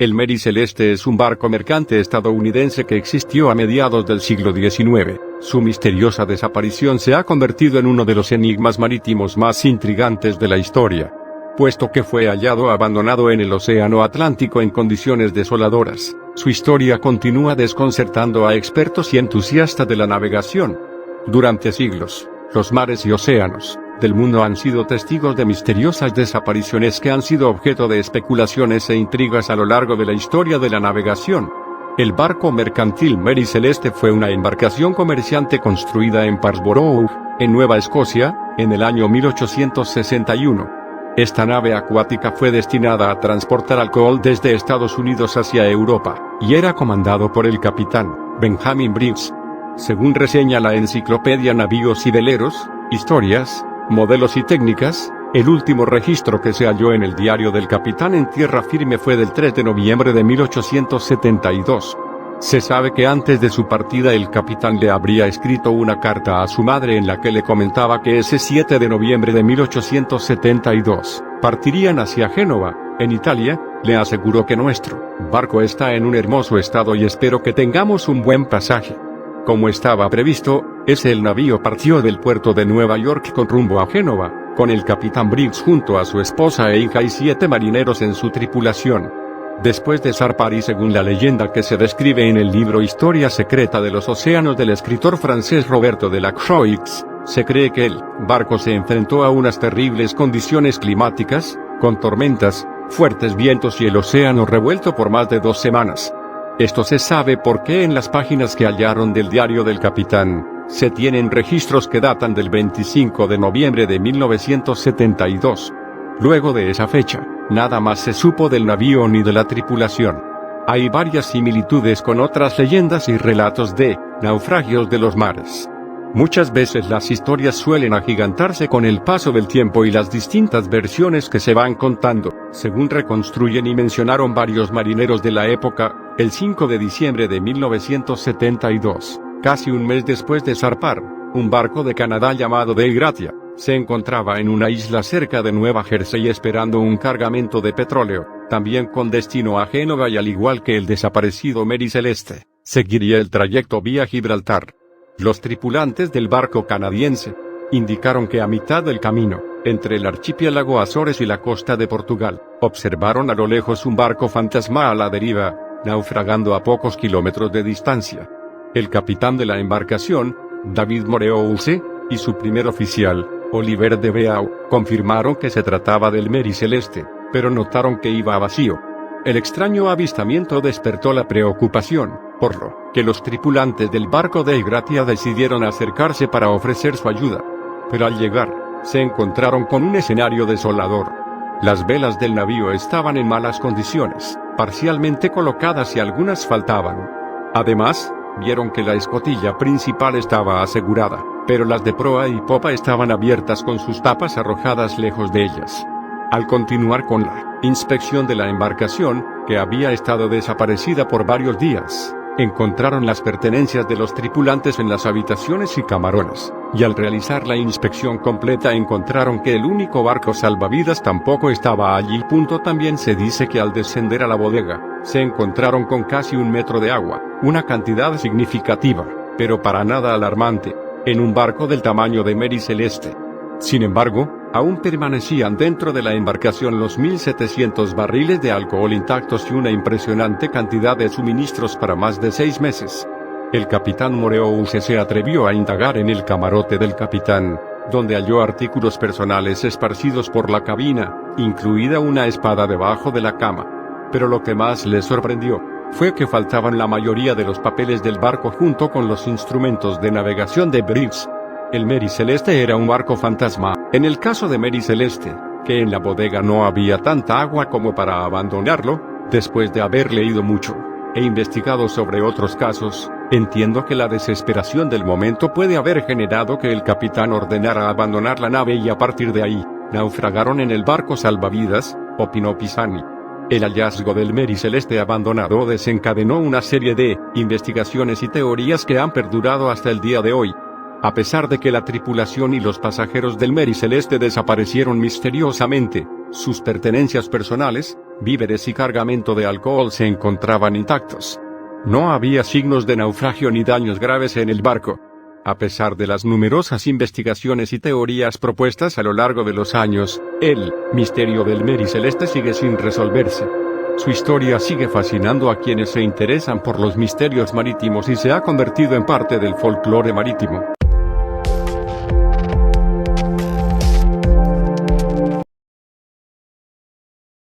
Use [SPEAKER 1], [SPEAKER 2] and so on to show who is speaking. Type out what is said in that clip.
[SPEAKER 1] El Mary Celeste es un barco mercante estadounidense que existió a mediados del siglo XIX. Su misteriosa desaparición se ha convertido en uno de los enigmas marítimos más intrigantes de la historia, puesto que fue hallado abandonado en el Océano Atlántico en condiciones desoladoras. Su historia continúa desconcertando a expertos y entusiastas de la navegación. Durante siglos, los mares y océanos del mundo han sido testigos de misteriosas desapariciones que han sido objeto de especulaciones e intrigas a lo largo de la historia de la navegación. El barco mercantil Mary Celeste fue una embarcación comerciante construida en Parrsborough, en Nueva Escocia, en el año 1861. Esta nave acuática fue destinada a transportar alcohol desde Estados Unidos hacia Europa, y era comandado por el capitán Benjamin Briggs. Según reseña la enciclopedia Navíos y Veleros, Historias, Modelos y Técnicas, el último registro que se halló en el diario del capitán en tierra firme fue del 3 de noviembre de 1872. Se sabe que antes de su partida el capitán le habría escrito una carta a su madre en la que le comentaba que ese 7 de noviembre de 1872, partirían hacia Génova, en Italia. Le aseguró que nuestro barco está en un hermoso estado y espero que tengamos un buen pasaje. Como estaba previsto, el navío partió del puerto de Nueva York con rumbo a Génova, con el capitán Briggs junto a su esposa e hija y 7 marineros en su tripulación. Después de zarpar y según la leyenda que se describe en el libro Historia secreta de los océanos del escritor francés Roberto de Lacroix, se cree que el barco se enfrentó a unas terribles condiciones climáticas, con tormentas, fuertes vientos y el océano revuelto por más de 2 semanas. Esto se sabe porque en las páginas que hallaron del diario del capitán, se tienen registros que datan del 25 de noviembre de 1972. Luego de esa fecha, nada más se supo del navío ni de la tripulación. Hay varias similitudes con otras leyendas y relatos de naufragios de los mares. Muchas veces las historias suelen agigantarse con el paso del tiempo y las distintas versiones que se van contando, según reconstruyen y mencionaron varios marineros de la época. El 5 de diciembre de 1972, casi un mes después de zarpar, un barco de Canadá llamado Dei Gratia, se encontraba en una isla cerca de Nueva Jersey esperando un cargamento de petróleo, también con destino a Génova y al igual que el desaparecido Mary Celeste, seguiría el trayecto vía Gibraltar. Los tripulantes del barco canadiense indicaron que a mitad del camino, entre el archipiélago Azores y la costa de Portugal, observaron a lo lejos un barco fantasma a la deriva, naufragando a pocos kilómetros de distancia. El capitán de la embarcación, David Morehouse, y su primer oficial, Oliver de Beau, confirmaron que se trataba del Mary Celeste, pero notaron que iba vacío. El extraño avistamiento despertó la preocupación, por lo que los tripulantes del barco Dei Gratia decidieron acercarse para ofrecer su ayuda. Pero al llegar, se encontraron con un escenario desolador. Las velas del navío estaban en malas condiciones, parcialmente colocadas y algunas faltaban. Además, vieron que la escotilla principal estaba asegurada, pero las de proa y popa estaban abiertas con sus tapas arrojadas lejos de ellas. Al continuar con la inspección de la embarcación, que había estado desaparecida por varios días, encontraron las pertenencias de los tripulantes en las habitaciones y camarones, y al realizar la inspección completa encontraron que el único barco salvavidas tampoco estaba allí. También se dice que al descender a la bodega, se encontraron con casi 1 metro de agua, una cantidad significativa, pero para nada alarmante, en un barco del tamaño de Mary Celeste. Sin embargo, aún permanecían dentro de la embarcación los 1.700 barriles de alcohol intactos y una impresionante cantidad de suministros para más de 6 meses. El capitán Morehouse se atrevió a indagar en el camarote del capitán, donde halló artículos personales esparcidos por la cabina, incluida una espada debajo de la cama. Pero lo que más le sorprendió fue que faltaban la mayoría de los papeles del barco junto con los instrumentos de navegación de Briggs. El Mary Celeste era un barco fantasma. En el caso de Mary Celeste, que en la bodega no había tanta agua como para abandonarlo, después de haber leído mucho e investigado sobre otros casos, entiendo que la desesperación del momento puede haber generado que el capitán ordenara abandonar la nave y a partir de ahí, naufragaron en el barco salvavidas, opinó Pisani. El hallazgo del Mary Celeste abandonado desencadenó una serie de investigaciones y teorías que han perdurado hasta el día de hoy. A pesar de que la tripulación y los pasajeros del Mary Celeste desaparecieron misteriosamente, sus pertenencias personales, Víveres y cargamento de alcohol se encontraban intactos. No había signos de naufragio ni daños graves en el barco. A pesar de las numerosas investigaciones y teorías propuestas a lo largo de los años, el misterio del Mary Celeste sigue sin resolverse. Su historia sigue fascinando a quienes se interesan por los misterios marítimos y se ha convertido en parte del folclore marítimo.